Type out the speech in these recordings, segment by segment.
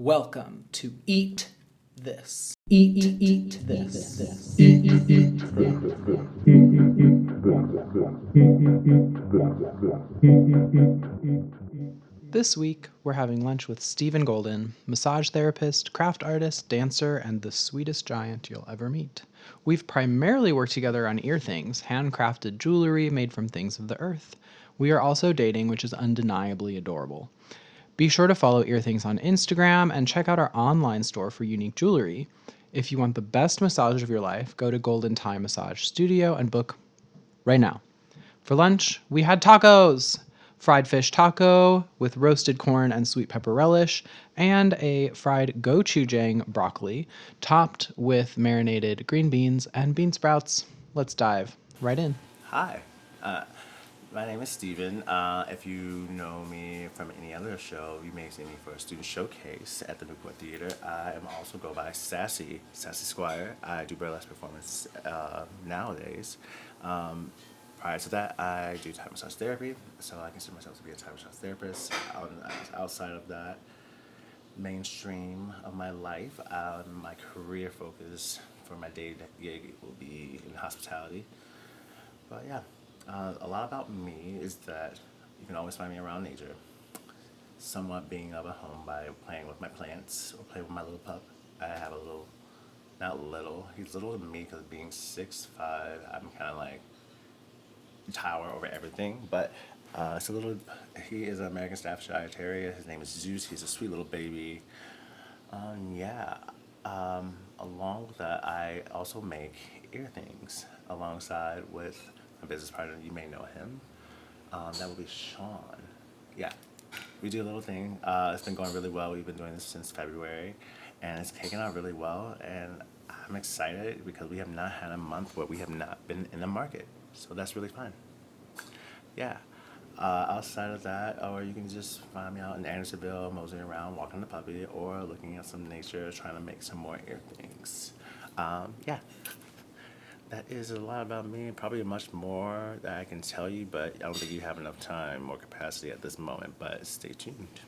Welcome to Eat This. Eat this. This week, we're having lunch with Stephen Golden, massage therapist, craft artist, dancer, and the sweetest giant you'll ever meet. We've primarily worked together on ear things, handcrafted jewelry made from things of the earth. We are also dating, which is undeniably adorable. Be sure to follow Earthings on Instagram and check out our online store for unique jewelry. If you want the best massage of your life, go to Golden Time Massage Studio and book right now. For lunch, we had tacos! Fried fish taco with roasted corn and sweet pepper relish, and a fried gochujang broccoli topped with marinated green beans and bean sprouts. Let's dive right in. Hi, my name is Steven. If you know me from any other show, you may see me for a student showcase at the Newport Theater. I am also go by Sassy Squire. I do burlesque performance nowadays. Prior to that, I do Thai massage therapy, so I consider myself to be a Thai massage therapist. Outside of that mainstream of my life, my career focus for my day gig will be in hospitality. But yeah, a lot about me is that you can always find me around nature. Somewhat being up at home by playing with my plants or playing with my little pup. I have a little, not little, he's little to me because being 6'5", I'm kind of like tower over everything. But it's a little, he is an American Staffordshire Terrier. His name is Zeus. He's a sweet little baby. Along with that, I also make ear things alongside with my business partner. You may know him. That will be Sean. Yeah, we do a little thing. It's been going really well. We've been doing this since February, and it's taken out really well. And I'm excited because we have not had a month where we have not been in the market. So that's really fun. Yeah. Outside of that, or you can just find me out in Andersonville, moseying around, walking the puppy, or looking at some nature, trying to make some more ear things. Yeah. That is a lot about me. Probably much more that I can tell you, but I don't think you have enough time or capacity at this moment. But stay tuned.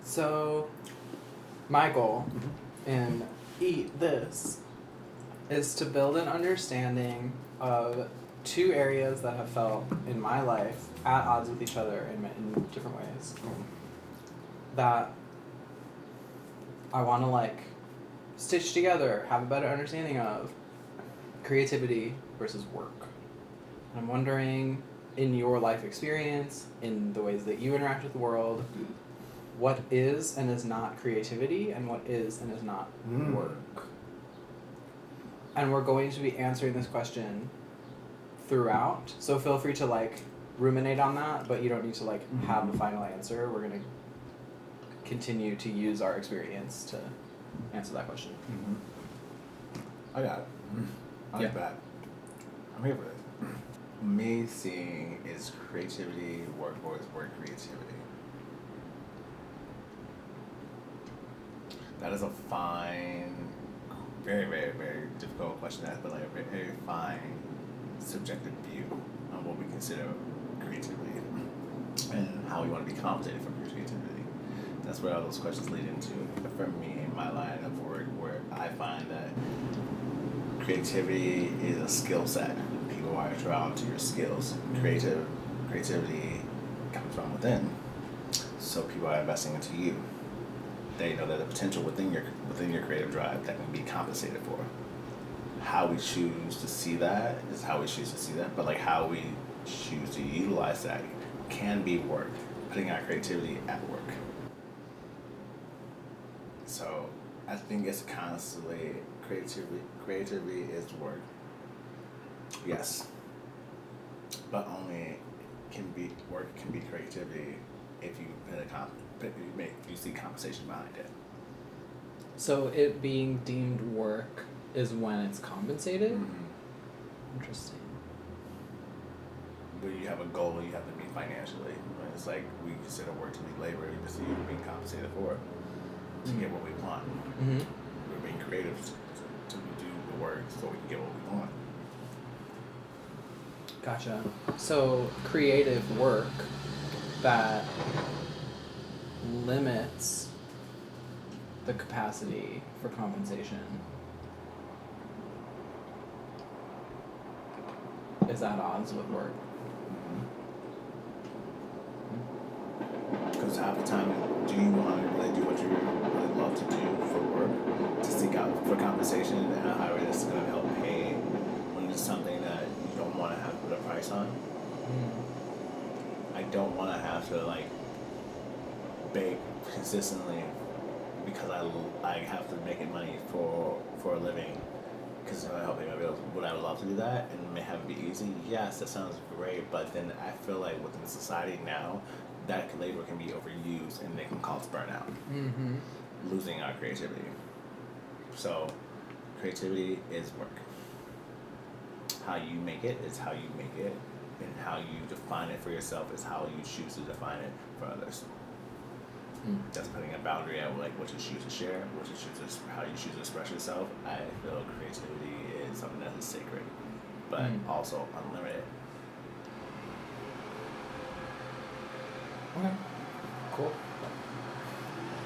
So, my goal in Eat This is to build an understanding of two areas that have felt in my life at odds with each other in different ways that I want to stitch together, have a better understanding of creativity versus work. And I'm wondering, in your life experience, in the ways that you interact with the world, what is and is not creativity and what is and is not work. And we're going to be answering this question throughout, so feel free to ruminate on that, but you don't need to have a final answer. We're going to continue to use our experience to answer that question. I got it. I like that. I'm here for it. Me seeing is creativity work or is work creativity? That is a fine, very, very, very difficult question to ask, but a very, very fine subjective view on what we consider creativity and how we want to be compensated for creativity. That's where all those questions lead into. For me, in my line of work, where I find that creativity is a skill set. People are drawn to your skills. Creativity comes from within. So people are investing into you. They know that the potential within your creative drive that can be compensated for. How we choose to see that is how we choose to see that, but how we choose to utilize that can be work, putting our creativity at work. So I think it's constantly creativity is work. Yes. But only work can be creativity if you you see compensation behind it. So it being deemed work is when it's compensated? Mm-hmm. Interesting. When you have a goal, you have to meet financially. It's we consider work to be labor because you're being compensated for it to get what we want. Mm-hmm. We're being creative to do the work so we can get what we want. Gotcha. So creative work that limits the capacity for compensation is at odds with work. Because half the time, do you want to really do what you really love to do for work, to seek out for compensation and a higher rate that's going to help pay when it's something that you don't want to have to put a price on? I don't want to have to like bake consistently because I have to make it money for a living. Because if I help pay my bills, would I love to do that and have it be easy? Yes, that sounds great. But then I feel like within society now, that labor can be overused and they can cause burnout, losing our creativity. So, creativity is work. How you make it is how you make it, and how you define it for yourself is how you choose to define it for others. That's putting a boundary at like what you choose to share, what you choose to, how you choose to express yourself. I feel creativity is something that is sacred, but also unlimited. Okay. Cool.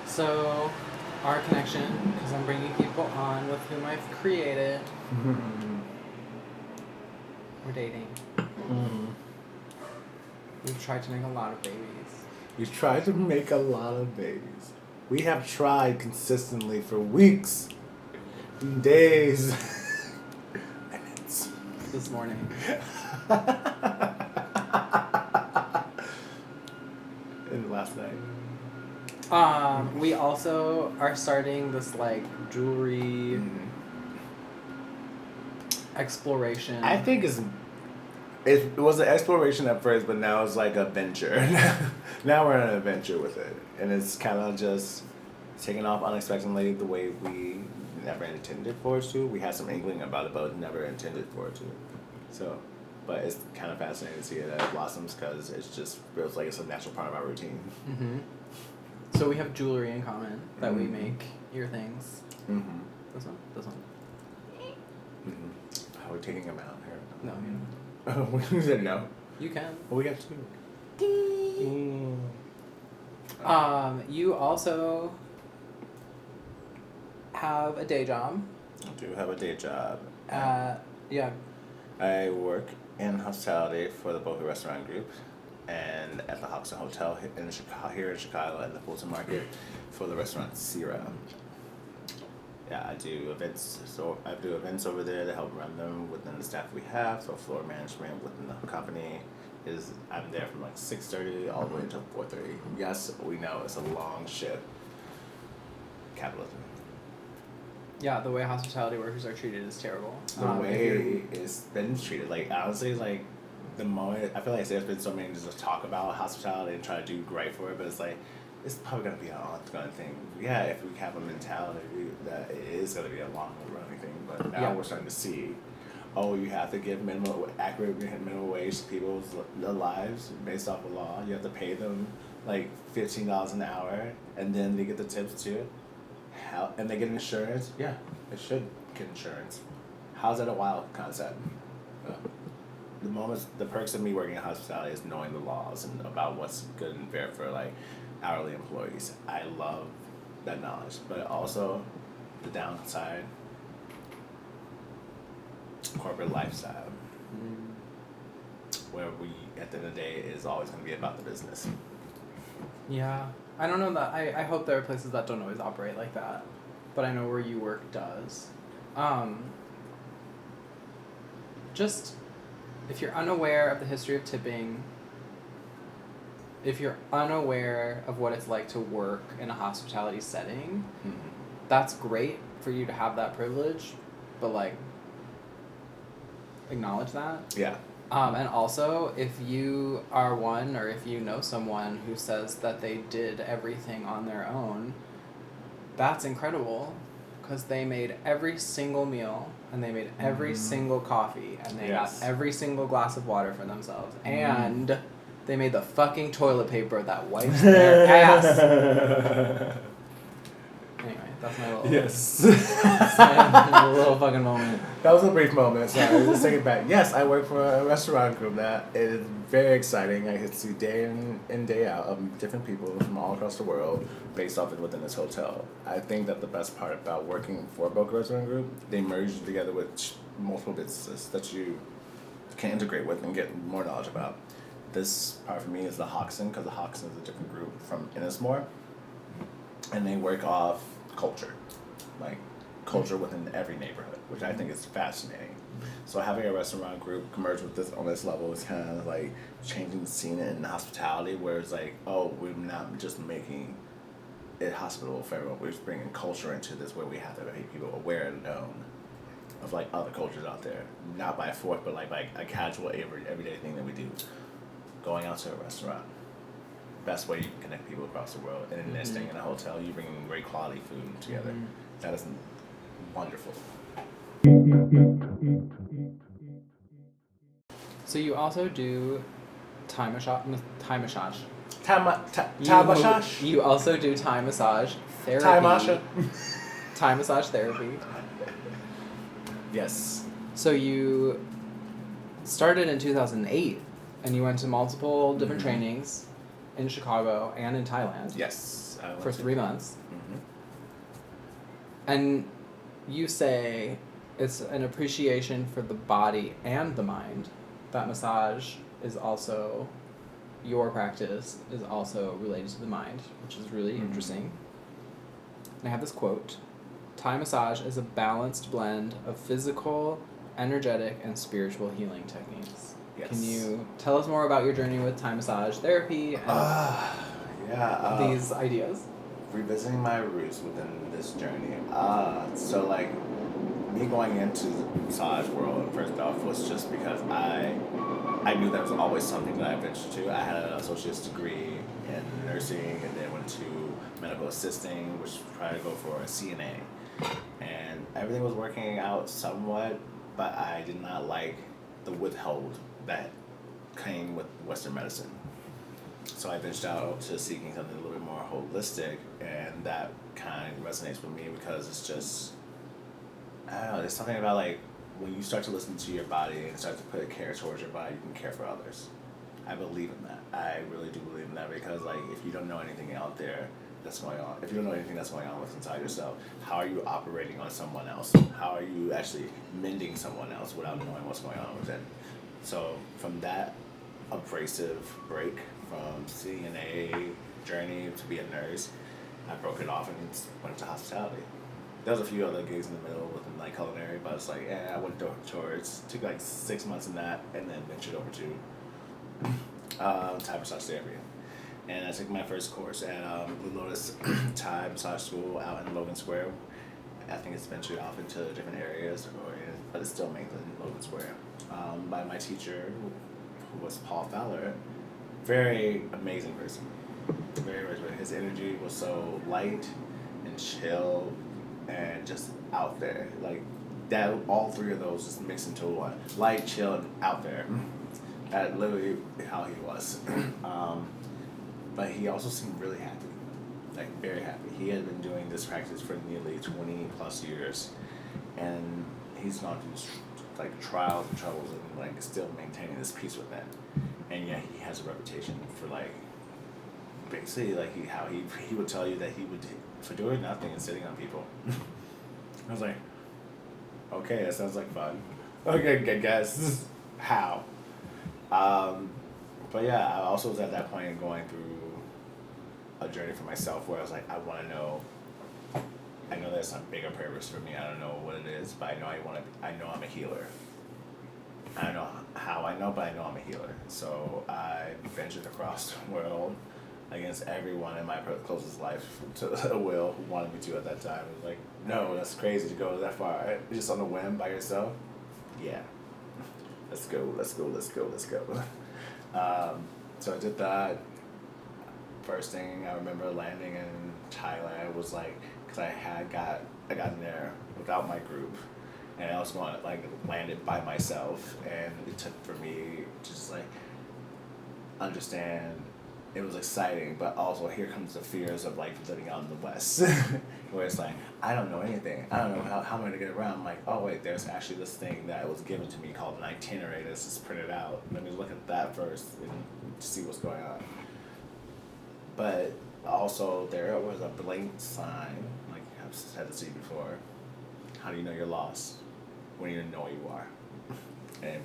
So, our connection, because I'm bringing people on with whom I've created. We're dating. We've tried to make a lot of babies. We've tried to make a lot of babies. We have tried consistently for weeks, days, minutes. This morning. And last night. We also are starting this like jewelry exploration. I think it was an exploration at first, but now it's like a venture. Now we're on an adventure with it, and it's kind of just taking off unexpectedly the way we never intended for it to. We had some inkling about it, but never intended for it to. So, but it's kind of fascinating to see it as it blossoms because it just feels like it's a natural part of our routine. So we have jewelry in common that we make ear things. This one. How are we taking them out here? No, you know. We said no. You can. Well, we got two. You also have a day job. I do have a day job. Yeah. I work in hospitality for the Boca Restaurant Group and at the Hoxton Hotel here in Chicago at the Fulton Market for the restaurant Sierra. Yeah, I do events. So I do events over there to help run them within the staff we have. So floor management within the company I'm there from like 6:30 all the way until 4:30. Yes, we know it's a long shift. Capitalism. Yeah, the way hospitality workers are treated is terrible. The way it's been treated, like honestly, like the moment I feel like there's been so many just talk about hospitality and try to do great for it, but it's like it's probably gonna be an ongoing thing. Yeah, if we have a mentality that it is gonna be a long running thing, but now we're starting to see, you have to give accurate minimum wage to people's lives based off of law. You have to pay them like $15 an hour, and then they get the tips too. And they get insurance? Yeah, they should get insurance. How's that a wild concept? The perks of me working in hospitality is knowing the laws and about what's good and fair for like hourly employees. I love that knowledge, but also the downside, corporate lifestyle, where we at the end of the day is always going to be about the business. Yeah. I don't know that I hope there are places that don't always operate like that, but I know where you work does. Just if you're unaware of the history of tipping, if you're unaware of what it's like to work in a hospitality setting, that's great for you to have that privilege, but like acknowledge that. Yeah. And also, if you are one or if you know someone who says that they did everything on their own, that's incredible because they made every single meal and they made every single coffee and they got every single glass of water for themselves and they made the fucking toilet paper that wipes their ass. Anyway, that's my little... Yes. my little fucking moment. That was a brief moment. Sorry, let's take it back. Yes, I work for a restaurant group that is very exciting. I get to see day in and day out of different people from all across the world based off it within this hotel. I think that the best part about working for a Boca Restaurant Group, they merge you together with multiple businesses that you can integrate with and get more knowledge about. This part for me is the Hoxton, because the Hoxton is a different group from Innismore, and they work off culture, like culture within every neighborhood, which I think is fascinating. So having a restaurant group merge with this on this level is kind of like changing the scene in hospitality, where it's like, oh, we're not just making it hospitable for everyone, we're just bringing culture into this, where we have to make people aware and known of like other cultures out there, not by force, but like by a casual everyday thing that we do. Going out to a restaurant, best way you can connect people across the world, and then staying in a hotel, you bring great quality food together. That is wonderful. So you also do Thai massage. You also do Thai massage therapy. Thai massage therapy. Yes. So you started in 2008, and you went to multiple different trainings in Chicago and in Thailand. Yes. For 3 months. Mm-hmm. And you say it's an appreciation for the body and the mind. That massage is also, your practice is also related to the mind, which is really interesting. And I have this quote: Thai massage is a balanced blend of physical, energetic, and spiritual healing techniques. Yes. Can you tell us more about your journey with Thai massage therapy and these ideas? Revisiting my roots within this journey. So like me going into the massage world first off was just because I knew there was always something that I ventured to. I had an associate's degree in nursing, and then went to medical assisting, which tried to go for a CNA. And everything was working out somewhat, but I did not like the withhold that came with Western medicine. So I ventured out to seeking something a little bit more holistic, and that kind of resonates with me because it's just, I don't know, there's something about like when you start to listen to your body and start to put care towards your body, you can care for others. I believe in that. I really do believe in that, because like if you don't know anything out there that's going on, if you don't know anything that's going on with inside yourself, how are you operating on someone else? How are you actually mending someone else without knowing what's going on within? So from that abrasive break from CNA journey to be a nurse, I broke it off and went into hospitality. There was a few other gigs in the middle within like culinary, but it's like, I went towards, took like 6 months in that, and then ventured over to Thai massage therapy. And I took my first course at Blue Lotus Thai Massage School out in Logan Square. I think it's ventured off into different areas, but it's still mainly in Logan Square. By my teacher, who was Paul Fowler, very amazing person. Very, very, very. His energy was so light and chill and just out there. Like that, all three of those just mixed into one. Light, chill, and out there. That's literally how he was. But he also seemed really happy, like very happy. He had been doing this practice for nearly 20 plus years, and he's gone through like trials and troubles and like still maintaining this peace with that. And yet he has a reputation for like, basically like he would tell you that he would, for doing nothing and sitting on people. I was like, okay, that sounds like fun. Okay, I guess. How? But yeah, I also was at that point going through a journey for myself where I was like, I want to know. I know there's some bigger purpose for me. I don't know what it is, but I know I know I'm a healer. I don't know how I know, but I know I'm a healer. So I ventured across the world against everyone in my closest life to Will, who wanted me to at that time. It was like, no, that's crazy to go that far. Just on a whim by yourself? Yeah. Let's go. So I did that. First thing I remember landing in Thailand was like, because I got in there without my group, and I was going to like landed by myself, and it took for me to just like understand it was exciting, but also here comes the fears of like living out in the West, where it's like I don't know anything. I don't know how I'm gonna get around. I'm like, oh wait, there's actually this thing that was given to me called an itinerary that's just printed out. Let me look at that first and see what's going on. But also there was a blatant sign, like I've had to see before. How do you know you're lost when you know you are? And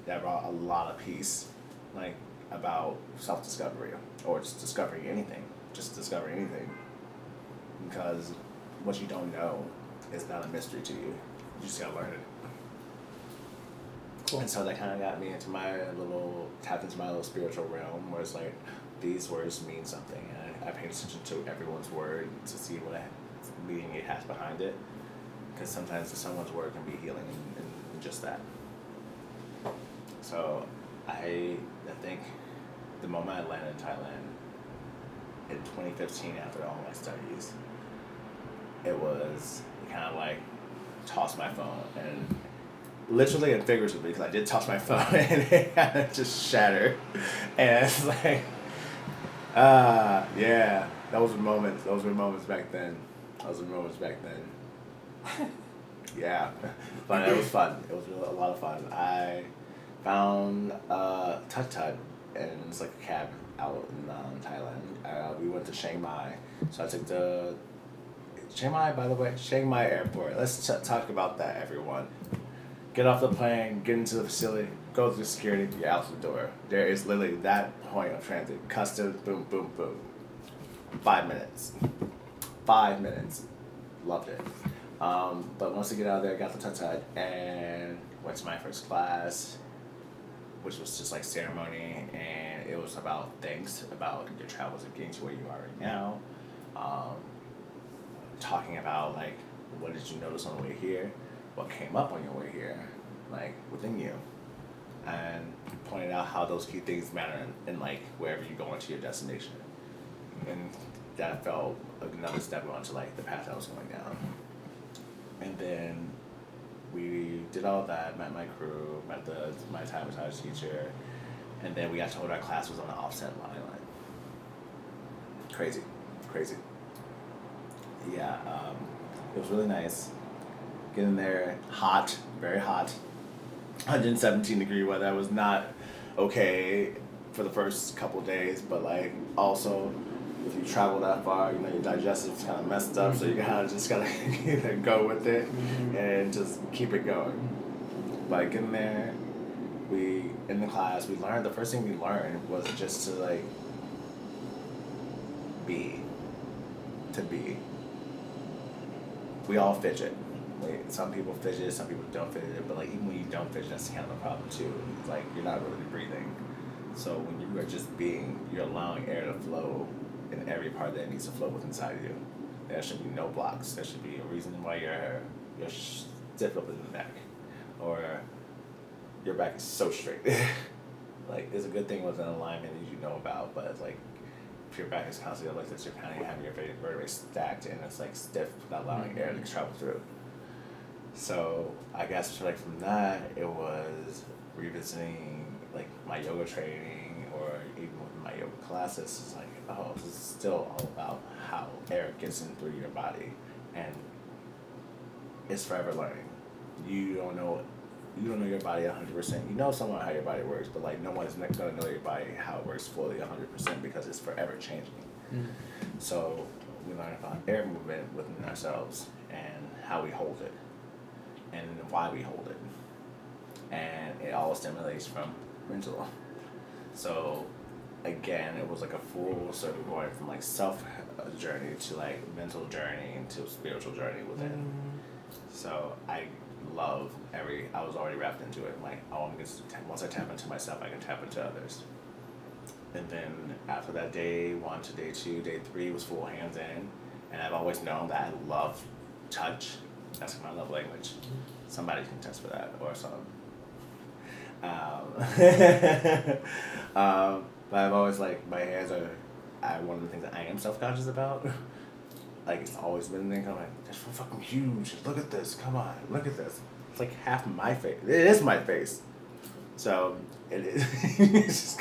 that brought a lot of peace, like about self-discovery or just discovering anything, because what you don't know is not a mystery to you. You just gotta learn it. Cool. And so that kind of got me into tapped into my little spiritual realm, where it's like these words mean something, and I paid attention to everyone's word to see what meaning it has behind it, because sometimes someone's word can be healing in just that. So I think the moment I landed in Thailand in 2015 after all my studies, it was kind of like toss my phone, and literally and figuratively, because I did toss my phone and it kind of just shattered, and it's like, yeah, those were moments back then. Yeah, but it was fun. It was really a lot of fun. I found Tut Tut, and it's like a cab out in Thailand. We went to Chiang Mai, so I took the Chiang Mai. By the way, Chiang Mai Airport. Let's talk about that, everyone. Get off the plane, get into the facility, go through security, you're out the door. There is literally that point of transit. Customs, boom, boom, boom. 5 minutes. 5 minutes. Loved it. But once I get out of there, I got the Tut-Tut and went to my first class, which was just like ceremony, and it was about things, about your travels and getting to where you are right now. Talking about like, what did you notice on the way here? What came up on your way here, like within you, and pointed out how those key things matter in like wherever you go into your destination, and that felt another step onto like the path I was going down. And then we did all that, met my crew, met my Thai massage teacher, and then we got told our class was on the offset line. Crazy. Yeah, it was really nice. Getting there, hot, very hot, 117-degree weather. I was not okay for the first couple days, but like also, if you travel that far, you know your digestive's kind of messed up, so you kind of just gotta go with it and just keep it going. But getting there, in the class, the first thing we learned was just to like be. We all fidget. Like, some people fidget, some people don't fidget, but like even when you don't fidget, that's kind of a problem too. It's like you're not really breathing. So when you are just being, you're allowing air to flow in every part that it needs to flow with inside of you. There should be no blocks. There should be a reason why you're stiff up in the neck, or your back is so straight. Like, it's a good thing with an alignment that you know about, but it's like if your back is constantly like this, you're kind of having your vertebrae stacked and it's like stiff, without allowing air to travel through. So I guess like from that, it was revisiting like my yoga training, or even with my yoga classes. It's like, oh, this is still all about how air gets in through your body, and it's forever learning. You don't know your body 100%. You know somewhat how your body works, but like no one's gonna know your body how it works fully 100% because it's forever changing. So we learn about air movement within ourselves and how we hold it, and why we hold it, and it all stimulates from mental. So again, it was like a full circle going from like self journey to like mental journey to spiritual journey within. So I was already wrapped into it. Like, once I tap into myself, I can tap into others. And then after that, day 1 to day 2, day 3 was full hands in, and I've always known that I love touch. That's my love language. Somebody can test for that or something. But I've always like my hands are one of the things that I am self-conscious about. Like, it's always been there. I'm like, that's so fucking huge. Look at this. Come on, look at this. It's like half my face. It is my face. So it is.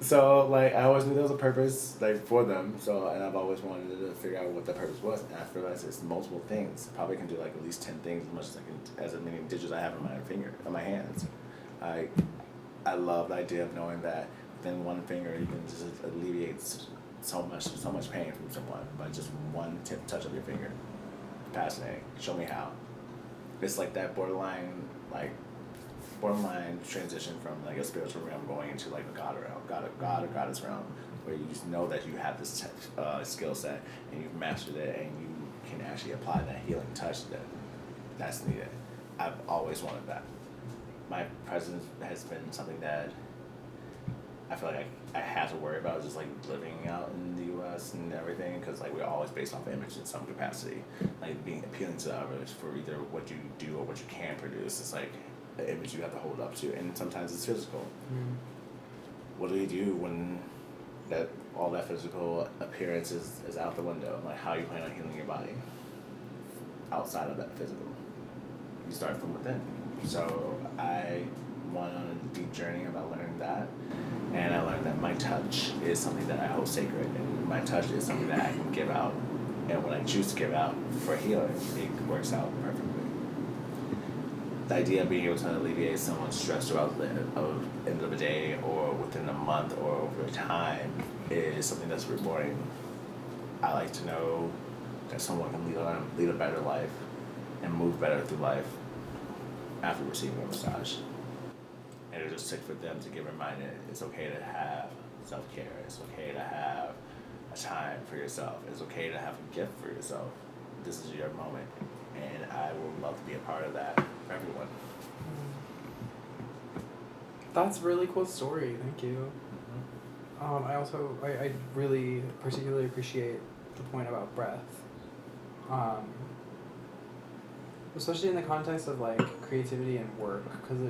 So, like, I always knew there was a purpose, like, for them. So, and I've always wanted to figure out what the purpose was. And I realized it's multiple things. Probably can do, like, at least 10 things as much as I can, as many digits I have in my hands. I love the idea of knowing that within one finger you can just alleviate so much pain from someone by just one touch of your finger. Fascinating. Show me how. It's like that borderline transition from like a spiritual realm going into like a God or goddess realm, where you just know that you have this skill set and you've mastered it and you can actually apply that healing touch that's needed. I've always wanted that. My presence has been something that I feel like I have to worry about, just like living out in the U.S. and everything, because like we're always based off image in some capacity, like being appealing to others for either what you do or what you can produce. It's like the image you have to hold up to, and sometimes it's physical. What do you do when all that physical appearance is out the window? Like, how you plan on healing your body outside of that physical? You start from within. So I went on a deep journey about learning that, and I learned that my touch is something that I hold sacred, and my touch is something that I can give out, and when I choose to give out for healing, it works out perfectly. The idea of being able to alleviate someone's stress throughout the end of the day or within a month or over time is something that's rewarding. I like to know that someone can lead a better life and move better through life after receiving a massage. And it just took for them to get reminded it's okay to have self-care, it's okay to have a time for yourself, it's okay to have a gift for yourself. This is your moment, and I would love to be a part of that for everyone. That's a really cool story, thank you. I really particularly appreciate the point about breath. Especially in the context of like creativity and work, because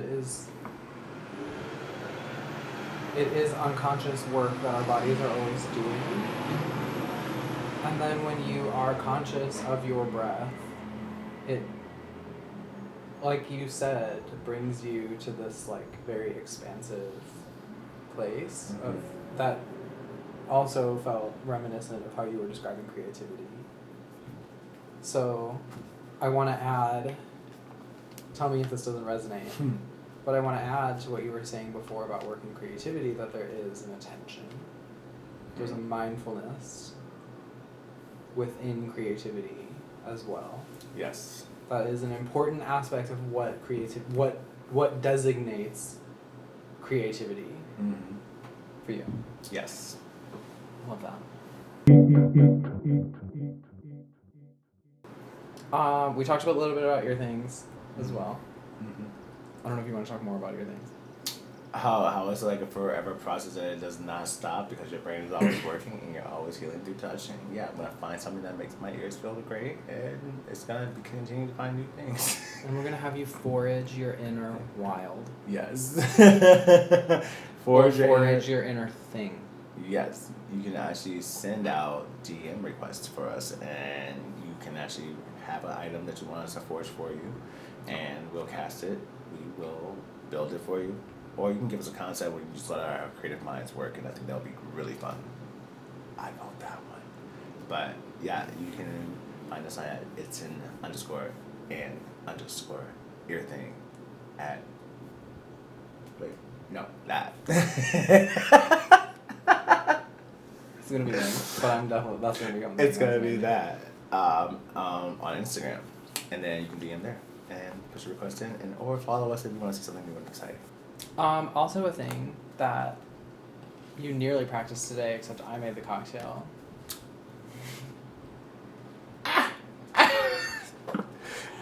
it is unconscious work that our bodies are always doing. And then when you are conscious of your breath, it, like you said, brings you to this like very expansive place of that also felt reminiscent of how you were describing creativity. So I want to add, tell me if this doesn't resonate, but I want to add to what you were saying before about work and creativity, that there is an attention. There's a mindfulness within creativity as well. Yes. That is an important aspect of what designates creativity for you. Yes. Love that. We talked a little bit about your things as well. I don't know if you want to talk more about your things. How it's like a forever process and it does not stop because your brain is always working and you're always healing through touch. And yeah, when I find something that makes my ears feel great, and it's gonna continue to find new things. And we're gonna have you forage your inner wild. Yes. Forage your inner thing. Yes, you can actually send out DM requests for us, and you can actually have an item that you want us to forge for you, and we'll cast it. We will build it for you, or you can give us a concept where you just let our creative minds work, and I think that'll be really fun. I know that one, but yeah, you can find us at _earthing at. Wait, no, that. It's gonna be me, but that's gonna be coming. It's gonna be that on Instagram, and then you can DM there and put your request in, and or follow us if you want to see something new and exciting. Also a thing that you nearly practiced today, except I made the cocktail.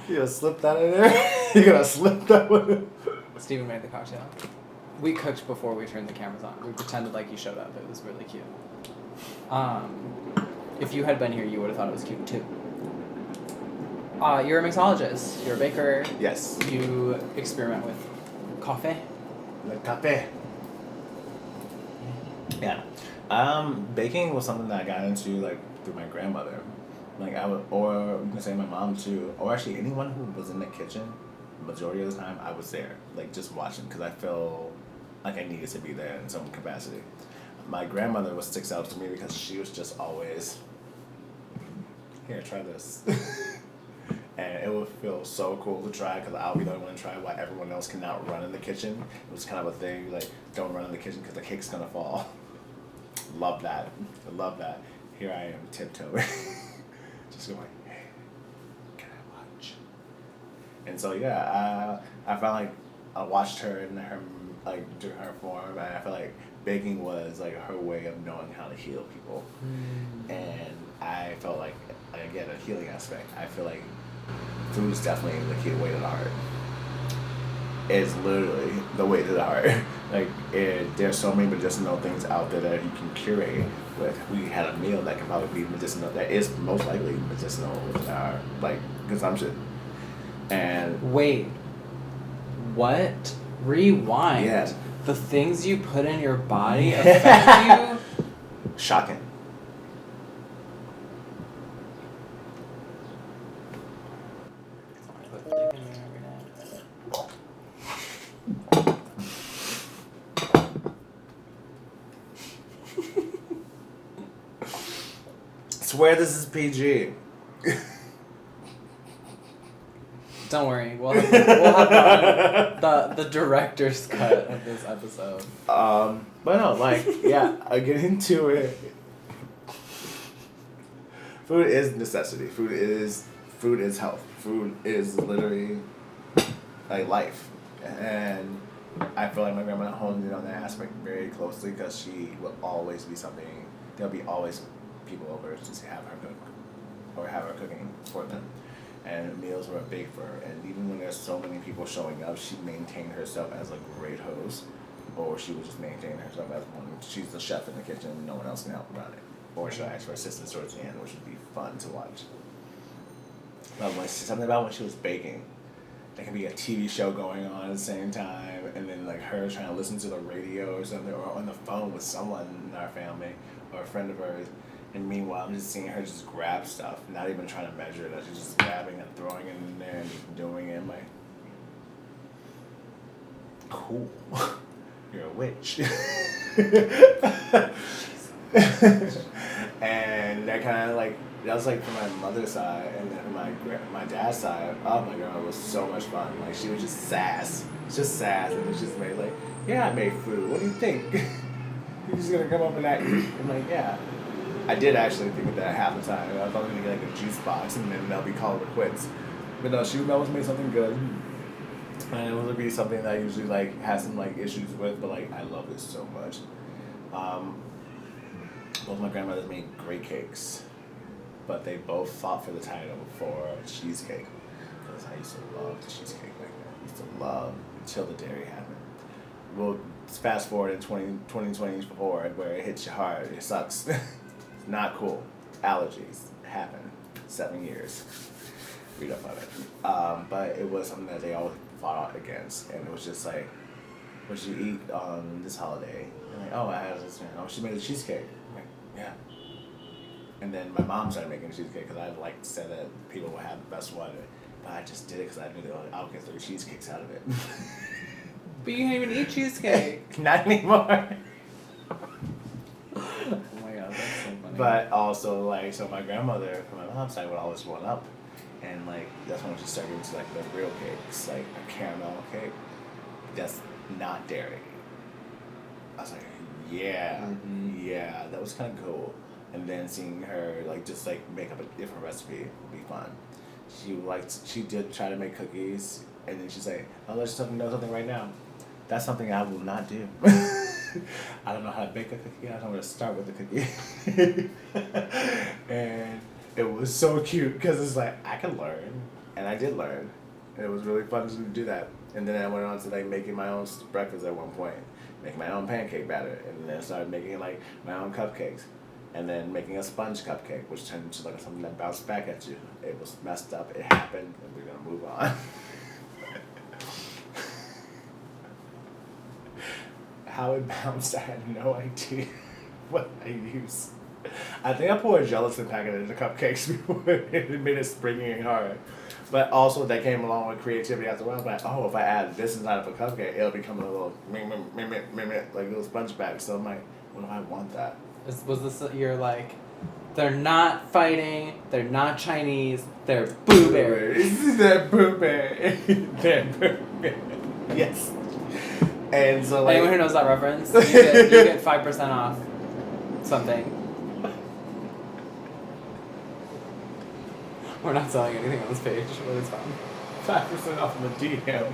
You gonna slip that in there? You gonna slip that one in? Steven made the cocktail. We cooked before we turned the cameras on. We pretended like you showed up. It was really cute. If you had been here, you would have thought it was cute too. You're a mixologist. You're a baker. Yes. You experiment with coffee. Le café. Yeah. Baking was something that I got into like through my grandmother. Like or you can say my mom too, or actually anyone who was in the kitchen. Majority of the time, I was there, like just watching, because I felt like I needed to be there in some capacity. my grandmother was sticks out to me because she was just always, here, try this. And it would feel so cool to try because I'll be the only one to try while everyone else cannot run in the kitchen. It was kind of a thing, like, don't run in the kitchen because the cake's gonna fall. Love that. I love that. Here I am tiptoeing. Just going, hey, can I watch? And so, yeah, I found like, I watched her in her, like, during her form, and I felt like baking was like her way of knowing how to heal people. And I felt like, again, a healing aspect. I feel like food is definitely the key way to the heart. It's literally the way to the heart. Like, there's so many medicinal things out there that you can curate with. We had a meal that can probably be medicinal, that is most likely medicinal with our, like, consumption. And wait, what? Rewind. Yes. The things you put in your body affect you? Shocking. Swear this is PG. Don't worry, we'll have the director's cut of this episode. But no, like, yeah, I get into it. Food is necessity. Food is health. Food is literally like life. And I feel like my grandma honed in on that aspect very closely because she will always be something. There'll be always people over to have her cook or have her cooking for them. And meals were big for her. And even when there's so many people showing up, she maintained herself as a great host, or she would just maintain herself as one. She's the chef in the kitchen, and no one else can help run it. Or she'll ask for assistance towards the end, which would be fun to watch. But something about when she was baking, there can be a TV show going on at the same time, and then like her trying to listen to the radio or something, or on the phone with someone in our family or a friend of hers. And meanwhile, I'm just seeing her just grab stuff, not even trying to measure it. She's just grabbing and throwing it in there and just doing it. I'm like, cool. You're a witch. And that kind of like, that was like from my mother's side, and then my dad's side. Oh, my grandma was so much fun. Like, she was just sass. Just sass. And it just made like, yeah, I made food. What do you think? You're just going to come up and act. I'm like, yeah. I did actually think of that half the time. I thought I was going to get like a juice box and then they'll be called it quits. But no, she would always make something good. And it would be something that I usually like has some like issues with, but like I love it so much. Both my grandmothers made great cakes, but they both fought for the title for cheesecake. Because I used to love the cheesecake back then. I used to love until the dairy happened. Well, fast forward in 2024 where it hits you hard. It sucks. Not cool. Allergies happen. 7 years. Read up on it. But it was something that they always fought against, and it was just like, what you eat on this holiday? And like, oh, I had this. Oh, she made a cheesecake. I'm like, yeah. And then my mom started making cheesecake because I like said that people would have the best one, but I just did it because I knew that I'll get 3 cheesecakes out of it. But you can't even eat cheesecake. Not anymore. That's so funny. But also, like, so my grandmother from my mom's side would always one up, and like that's when she started into like the real cakes, like a caramel cake that's not dairy. I was like, yeah, yeah, that was kind of cool. And then seeing her like just like make up a different recipe would be fun. She did try to make cookies, and then she's like, "I'll let you know something right now." That's something I will not do. I don't know how to bake a cookie. I don't know where to start with the cookie. And it was so cute because it's like, I can learn. And I did learn. And it was really fun to do that. And then I went on to like making my own breakfast at one point. Making my own pancake batter. And then I started making like my own cupcakes. And then making a sponge cupcake, which turned into like something that bounced back at you. It was messed up. It happened. And we're going to move on. How it bounced, I had no idea what I used. I think I poured gelatin packet into cupcakes before it made it springy and hard. But also that came along with creativity after a while. I was like, oh, if I add this inside of a cupcake, it'll become a little like a little sponge bag. So I'm like, What do I want that? Was this you're like, they're not fighting, they're not Chinese, they're blueberries. They're blueberry. They're blueberry. Yes. And so like anyone who knows that reference, you get 5% off something. We're not selling anything on this page, but it's fine. 5% off of the DM.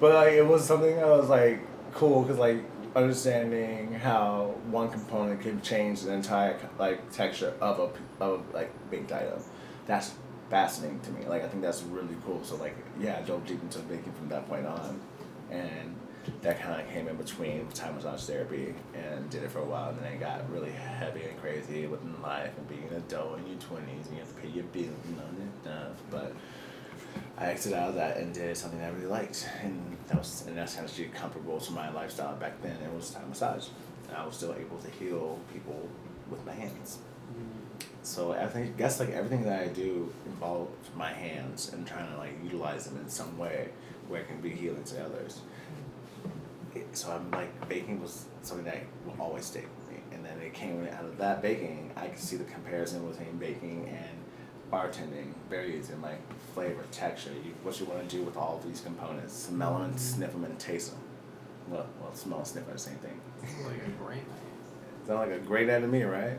But like it was something that was like cool because like understanding how one component can change the entire like texture of a like baked item. That's fascinating to me. Like I think that's really cool. So like yeah, I dove deep into baking from that point on, and that kind of came in between time massage therapy and did it for a while, and then it got really heavy and crazy within life and being an adult in your 20s and you have to pay your bills and all that stuff. But I exited out of that and did something that I really liked, and that's actually comparable to my lifestyle back then. It was Thai massage, and I was still able to heal people with my hands. So I guess like everything that I do involves my hands and trying to like utilize them in some way where it can be healing to others. So I'm like baking was something that will always stay with me, and then it came out of that baking. I could see the comparison between baking and bartending varies in like flavor, texture, what you want to do with all of these components. Smell them and sniff them and taste them. Well, smell and sniff are the same thing. Like a great night. Sound like a great night to me, right?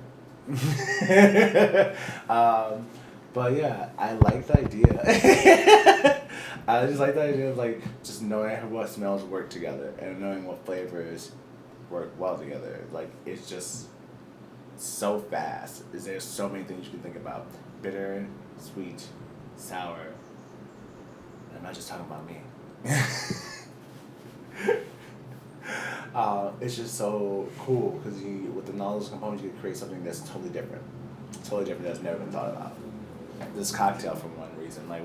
But yeah, I like the idea. I just like the idea of like just knowing what smells work together and knowing what flavors work well together. Like it's just so fast. There's so many things you can think about. Bitter, sweet, sour. And I'm not just talking about me. It's just so cool because with the knowledge components, you can create something that's totally different. Totally different that's never been thought about. This cocktail, for one reason, like,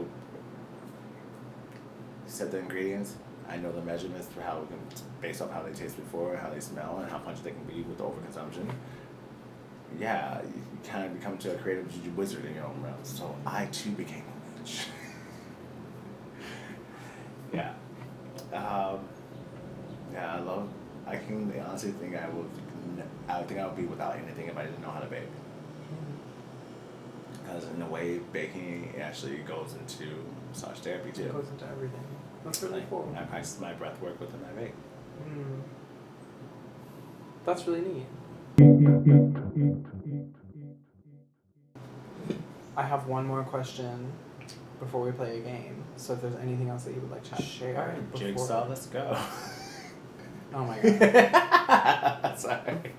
set the ingredients. I know the measurements for how we can, based off how they taste before, how they smell, and how much they can be with overconsumption. Yeah, you kind of become to a creative wizard in your own realm. So I too became a witch. Yeah. Yeah, I can honestly think I think I would be without anything if I didn't know how to bake. Because in a way, baking actually goes into massage therapy too. It goes into everything. That's really cool. I practice my breath work within my bake. That's really neat. I have one more question before we play a game. So if there's anything else that you would like to share. Alright, Jigsaw, let's go. Oh my god. Sorry.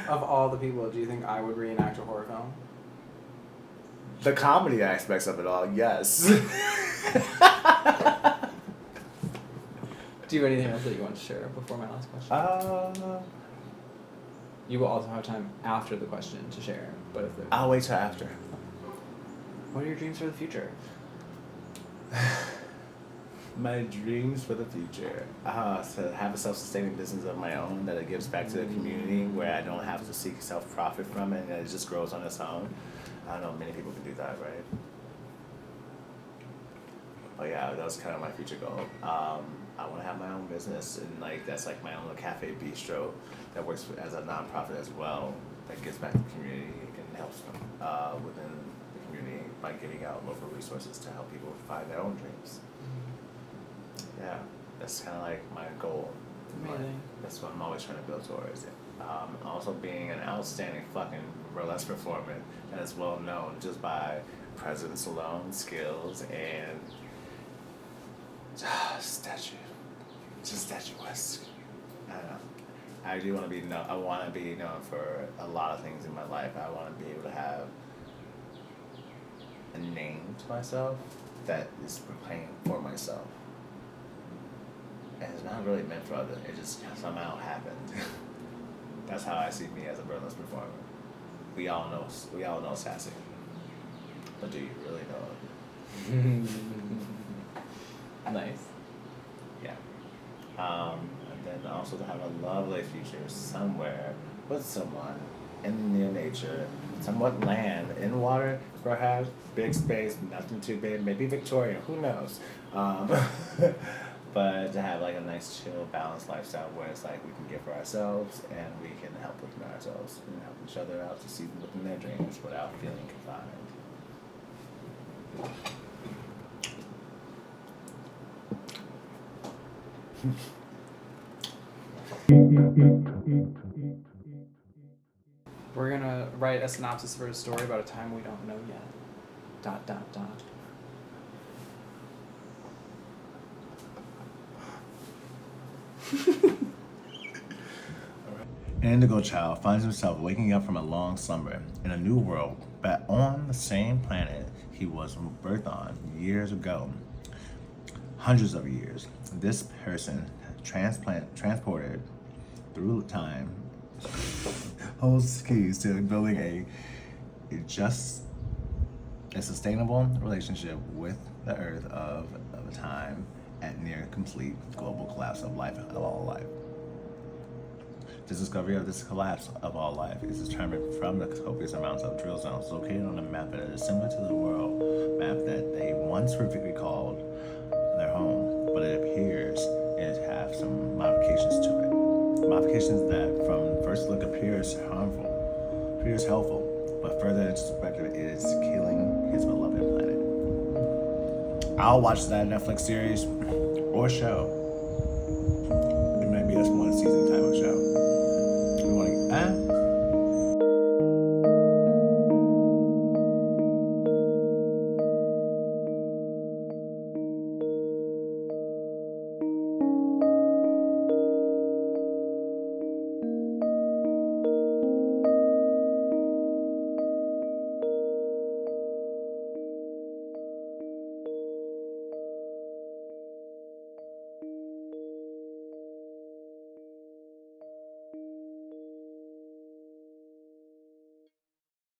Of all the people, do you think I would reenact a horror film? The comedy aspects of it all, yes. Do you have anything else that you want to share before my last question? You will also have time after the question to share, but if I'll wait till after. What are your dreams for the future? My dreams for the future. To have a self-sustaining business of my own that it gives back to the community where I don't have to seek self-profit from it and it just grows on its own. I don't know if many people can do that, right? But yeah, that was kind of my future goal. I want to have my own business and like that's like my own little cafe bistro that works as a nonprofit as well that gives back to the community and helps them within the community by giving out local resources to help people find their own dreams. Yeah, that's kind of like my goal. Amazing. That's what I'm always trying to build towards. Also being an outstanding fucking burlesque performer that is well known just by presence alone, skills, and statuesque. I don't know. I do want to be known. I want to be known for a lot of things in my life. I want to be able to have a name to myself that is proclaimed for myself. And it's not really meant for others. It just somehow happened. That's how I see me as a burlesque performer. We all know Sassy. But do you really know it? Nice. Yeah. And then also to have a lovely future somewhere with someone in near nature, somewhat land, in water, perhaps, big space, nothing too big, maybe Victorian, who knows? but to have like a nice, chill, balanced lifestyle where it's like we can give for ourselves and we can help within ourselves and help each other out to see within their dreams without feeling confined. We're gonna write a synopsis for a story about a time we don't know yet. ... An indigo child finds himself waking up from a long slumber in a new world, but on the same planet he was birthed on years ago. Hundreds of years. This person, transported through time, holds keys to building a sustainable relationship with the earth of a time at near complete global collapse of all life. The discovery of this collapse of all life is determined from the copious amounts of drill zones located on a map that is similar to the world map that they once perfectly called their home, but it appears it has some modifications to it. Modifications that from first look appears helpful, but further into perspective it is killing his beloved planet. I'll watch that Netflix series or show. It might be a one season type of show.